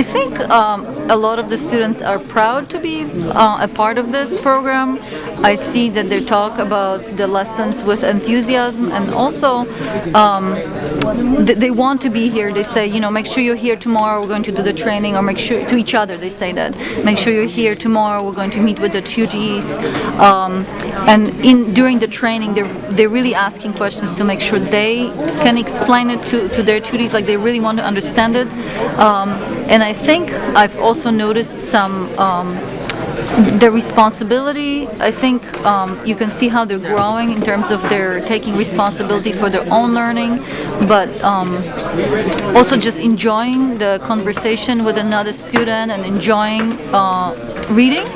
I think a lot of the students are proud to be a part of this program. I see that they talk about the lessons with enthusiasm, and also they want to be here. They say, make sure you're here tomorrow, we're going to do the training, or make sure, to each other they say that, make sure you're here tomorrow, we're going to meet with the tutees. And during the training, they're really asking questions to make sure they can explain it to their tutees, like they really want to understand it. And I think I've also noticed some the responsibility. I think you can see how they're growing in terms of their taking responsibility for their own learning, but also just enjoying the conversation with another student and enjoying reading,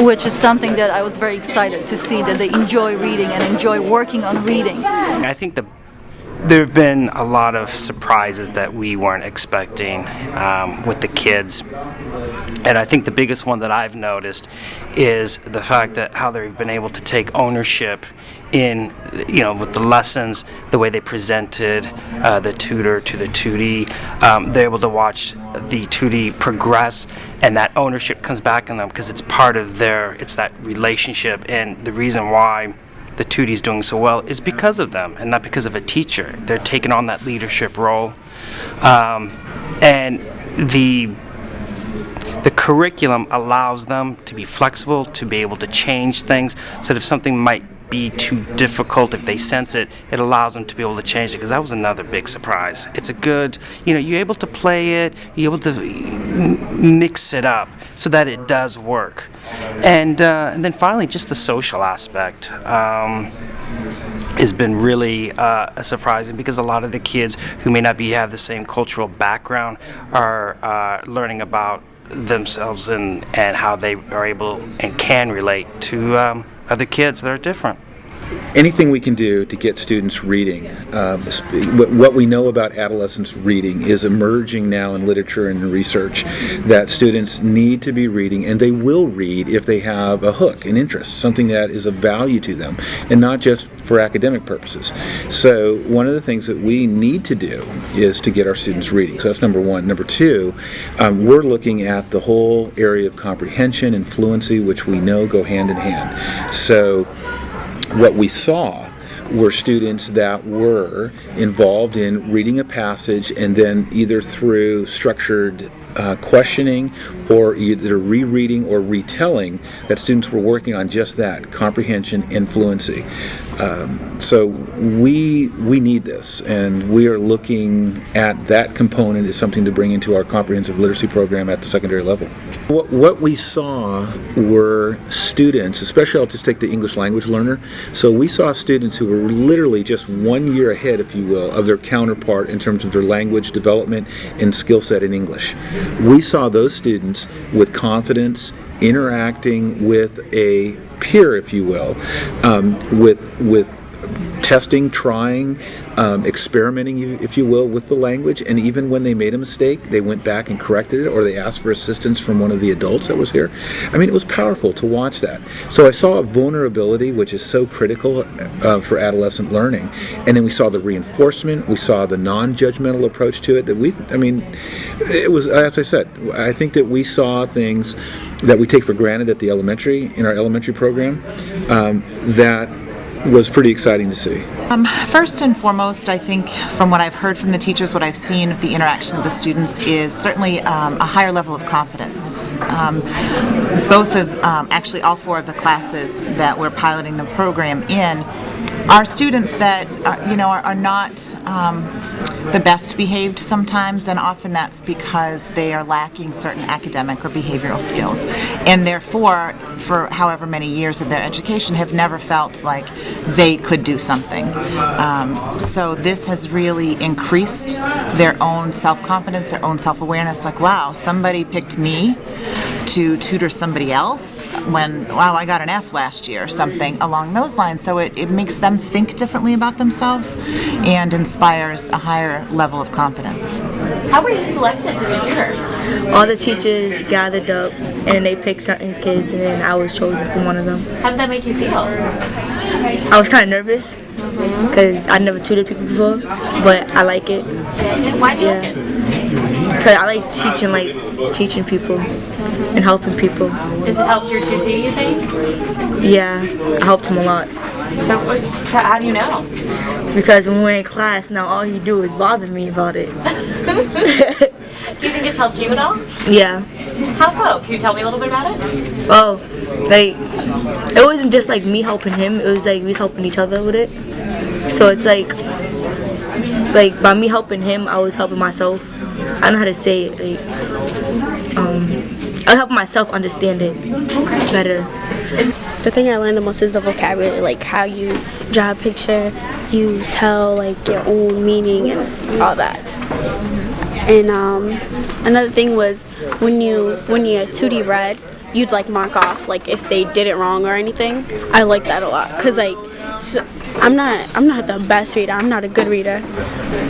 which is something that I was very excited to see, that they enjoy reading and enjoy working on reading. I think there have been a lot of surprises that we weren't expecting with the kids. And I think the biggest one that I've noticed is the fact that how they've been able to take ownership in, with the lessons, the way they presented the tutor to the tutee. They're able to watch the tutee progress, and that ownership comes back on them because it's part of it's that relationship. And the reason why the tutee's doing so well is because of them and not because of a teacher. They're taking on that leadership role. And the curriculum allows them to be flexible, to be able to change things, so that if something might be too difficult, if they sense it, it allows them to be able to change it, because that was another big surprise. It's a good, you're able to play it, you're able to mix it up so that it does work. And then finally, just the social aspect has been really surprising, because a lot of the kids who may not have the same cultural background are learning about themselves and how they are able and can relate to other kids that are different. Anything we can do to get students reading. What we know about adolescents reading is emerging now in literature and in research, that students need to be reading, and they will read if they have a hook, an interest, something that is of value to them, and not just for academic purposes. So one of the things that we need to do is to get our students reading. So that's number one. Number two, we're looking at the whole area of comprehension and fluency, which we know go hand in hand. So what we saw were students that were involved in reading a passage, and then either through structured questioning or either rereading or retelling, that students were working on just that, comprehension and fluency. So we need this, and we are looking at that component as something to bring into our comprehensive literacy program at the secondary level. What we saw were students, especially I'll just take the English language learner, so we saw students who were literally just 1 year ahead, if you will, of their counterpart in terms of their language development and skill set in English. We saw those students with confidence, interacting with a peer, if you will, with testing, trying, experimenting, if you will, with the language, and even when they made a mistake, they went back and corrected it, or they asked for assistance from one of the adults that was here. I mean, it was powerful to watch that. So I saw a vulnerability, which is so critical for adolescent learning, and then we saw the reinforcement, we saw the non-judgmental approach to it, it was, as I said, I think that we saw things that we take for granted at the in our elementary program, that was pretty exciting to see. First and foremost, I think from what I've heard from the teachers, what I've seen with the interaction of the students is certainly a higher level of confidence. Actually all four of the classes that we're piloting the program in are students that are not the best behaved sometimes, and often that's because they are lacking certain academic or behavioral skills, and therefore for however many years of their education have never felt like they could do something. So this has really increased their own self-confidence, their own self-awareness, like, wow, somebody picked me to tutor somebody else when, wow, I got an F last year, or something along those lines. So it makes them think differently about themselves and inspires a higher level of confidence. How were you selected to be tutor? All the teachers gathered up and they picked certain kids, and then I was chosen from one of them. How did that make you feel? I was kind of nervous because I never tutored people before, but I like it. Why do you like it? Because I like teaching people and helping people. Has it helped your tutor, you think? Yeah, I helped him a lot. So how do you know? Because when we're in class, now all he do is bother me about it. Do you think it's helped you at all? Yeah. How so? Can you tell me a little bit about it? Well, like, it wasn't just like me helping him, it was like we was helping each other with it. So it's like by me helping him, I was helping myself. I don't know how to say it. I was helping myself understand it better. The thing I learned the most is the vocabulary, like how you draw a picture, you tell like your own meaning and all that. And another thing was when your tutor read, you'd like mark off like if they did it wrong or anything. I like that a lot because like I'm not the best reader. I'm not a good reader.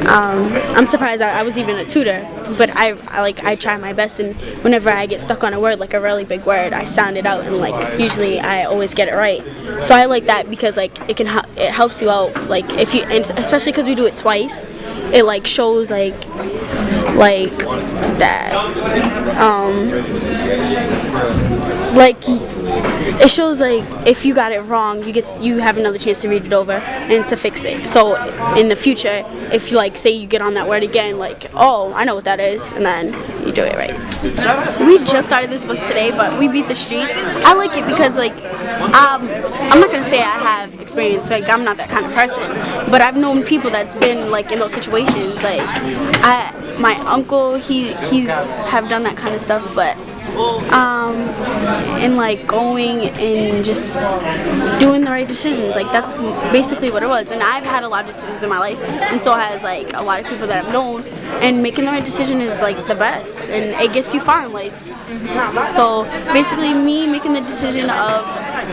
I'm surprised I was even a tutor, but I try my best, and whenever I get stuck on a word, like a really big word, I sound it out, and like usually I always get it right. So I like that because like it helps you out, like if you, and especially because we do it twice, it like shows like that like it shows like if you got it wrong, you have another chance to read it over and to fix it. So in the future, if you like say you get on that word again, like, oh, I know what that is, and then you do it right. We just started this book today, but we beat the streets. I like it because like I'm not gonna say I have experience, like I'm not that kind of person, but I've known people that's been like in those situations. Like my uncle, he's have done that kind of stuff, but and like going and just doing the right decisions, like that's basically what it was. And I've had a lot of decisions in my life, and so has like a lot of people that I've known, and making the right decision is like the best, and it gets you far in life. So basically me making the decision of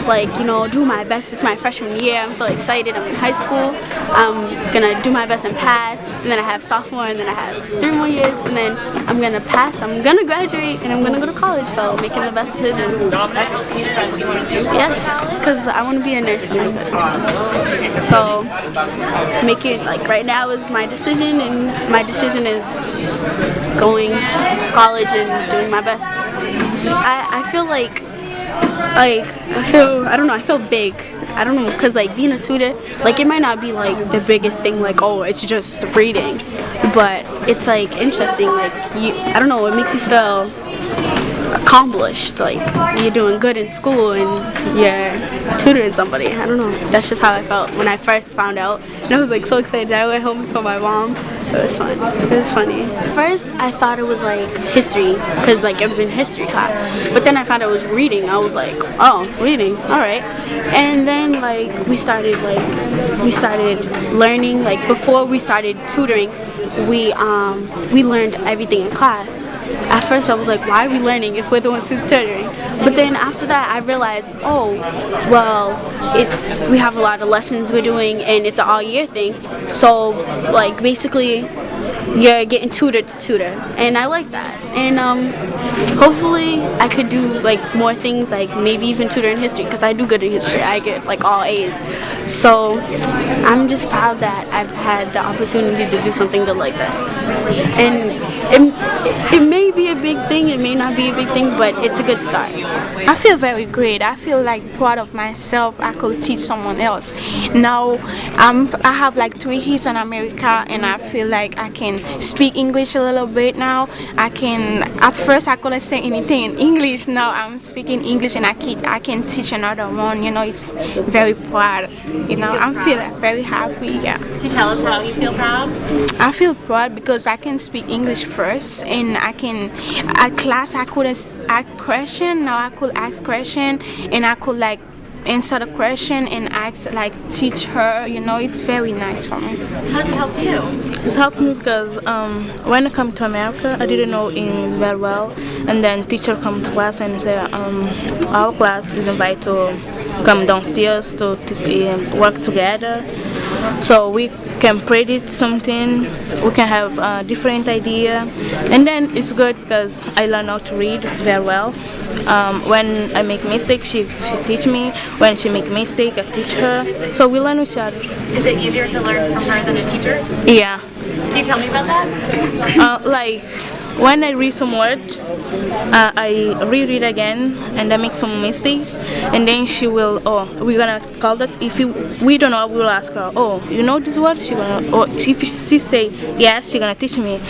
like, you know, do my best. It's my freshman year. I'm so excited. I'm in high school. I'm gonna do my best and pass, and then I have sophomore, and then I have 3 more years, and then I'm gonna pass. I'm gonna graduate, and I'm gonna go to college. So making the best decision. That's yes, because I want to be a nurse when I'm good. So making like right now is my decision, and my decision is going to college and doing my best. I feel like I feel big. I don't know, because like being a tutor, like it might not be like the biggest thing, like, oh, it's just reading, but it's like interesting, like I don't know, it makes you feel accomplished, like you're doing good in school and you're tutoring somebody. I don't know, that's just how I felt when I first found out, and I was like so excited. I went home and told my mom. It was fun. It was funny. First I thought it was like history, because like it was in history class, but then I found out it was reading. I was like, oh, reading, all right. And then like we started learning, like before we started tutoring, we learned everything in class. At first I was like, why are we learning if we're the ones who's tutoring? But then after that I realized, oh, well, we have a lot of lessons we're doing, and it's an all year thing. So like basically you're getting tutored to tutor, and I like that. And hopefully I could do like more things, like maybe even tutor in history, because I do good in history. I get like all A's. So I'm just proud that I've had the opportunity to do something good like this. And it may be a big thing, it may not be a big thing, but it's a good start. I feel very great. I feel like proud of myself. I could teach someone else. Now I have like 3 years in America, and I feel like I can speak English a little bit now. At first I couldn't say anything in English. Now I'm speaking English, and I can teach another one. You know, it's very proud. You know, I'm feeling very happy. Yeah. Can you tell us how you feel proud? I feel proud because I can speak English first, and at class I couldn't ask question. Now I could ask question, and I could like answer the question and teach her. You know, it's very nice for me. How's it helped you? It's helped me because when I come to America, I didn't know English very well, and then teacher come to class and say our class is invited to come downstairs to work together, so we can predict something, we can have a different idea, and then it's good because I learn how to read very well. When I make mistake, she teach me. When she make mistake, I teach her. So we learn each other. Is it easier to learn from her than a teacher? Yeah. Can you tell me about that? Like when I read some word, I read it again and I make some mistake, and then she will, we're gonna call that. If we don't know, we will ask her, you know this word? She gonna, or if she say yes, she gonna teach me.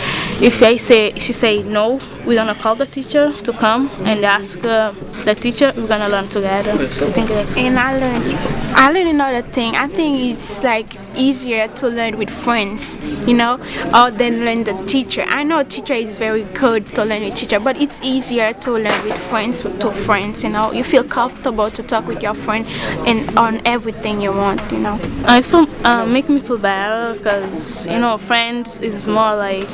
If she say no, we're gonna call the teacher to come and ask the teacher. We're gonna learn together. I think that's. And I learned another thing. I think it's like easier to learn with friends, or than learn the teacher. I know teacher is very good to learn with teacher, but it's easier to learn with friends, with two friends. You feel comfortable to talk with your friend and on everything you want. Also, make me feel better because friends is more like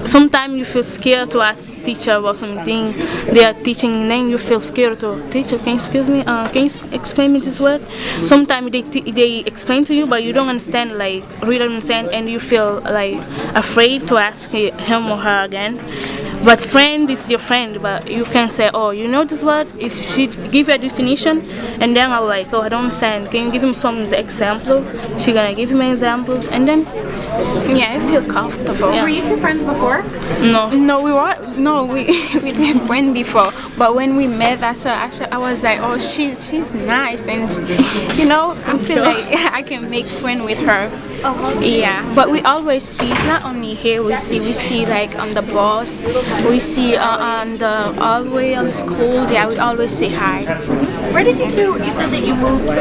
sometimes you feel scared to ask the teacher about something they are teaching, and then you feel scared to teacher. Can you explain me this word? Sometimes they explain to you, but you don't understand, like really understand, and you feel like afraid to ask him or her again. But friend is your friend, but you can say, you know this word? If she give you a definition, and then I'm like, I don't understand. Can you give him some example? She gonna give him examples, and then I feel comfortable. Were you two friends before? No, we we were friends before, but when we met, I was like, she's nice, and I feel like I can make friends with her. Yeah, but we always see, not only here, we see like on the bus, we see on the hallway on school. Yeah, we always say hi. Where did you two? You said that you moved to.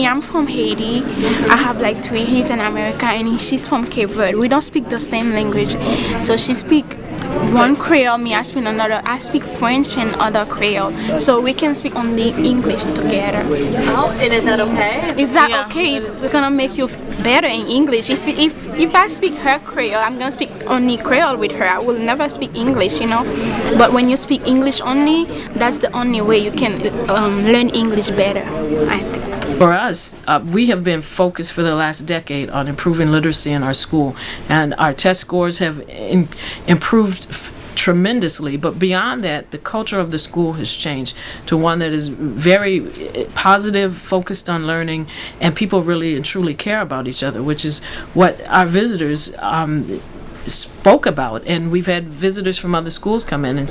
I'm from Haiti. I have like 3 years in America, and she's from Cape Verde. We don't speak the same language, so she speak one Creole, me I speak another. I speak French and other Creole, so we can speak only English together. And is that okay? Is that okay? It's gonna make you better in English. If I speak her Creole, I'm gonna speak only Creole with her. I will never speak English, But when you speak English only, that's the only way you can learn English better, I think. For us, we have been focused for the last decade on improving literacy in our school, and our test scores have improved tremendously. But beyond that, the culture of the school has changed to one that is very positive, focused on learning, and people really and truly care about each other, which is what our visitors spoke about. And we've had visitors from other schools come in and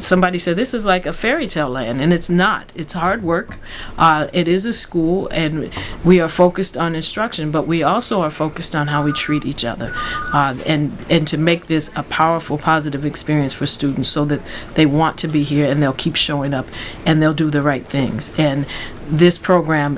somebody said this is like a fairy tale land, and it's not. It's hard work. It is a school, and we are focused on instruction, but we also are focused on how we treat each other, and to make this a powerful, positive experience for students so that they want to be here and they'll keep showing up and they'll do the right things. And this program,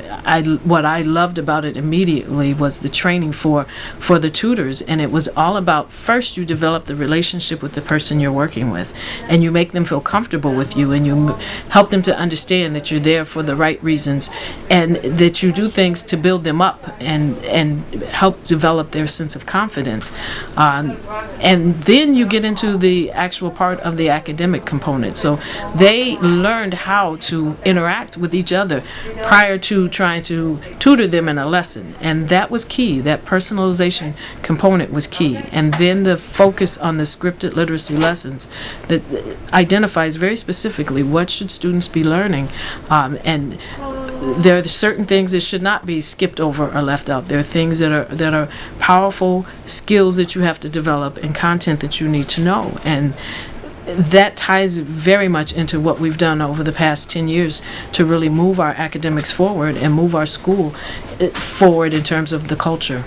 what I loved about it immediately was the training for the tutors, and it was all about, first you develop the relationship with the person you're working with, and you make them feel comfortable with you, and you help them to understand that you're there for the right reasons, and that you do things to build them up and help develop their sense of confidence. And then you get into the actual part of the academic component. So they learned how to interact with each other prior to trying to tutor them in a lesson, and that was key. That personalization component was key. And then the focus on the scripted literacy lessons that identifies very specifically what should students be learning, and there are certain things that should not be skipped over or left out. There are things that are powerful skills that you have to develop and content that you need to know, and that ties very much into what we've done over the past 10 years to really move our academics forward and move our school forward in terms of the culture.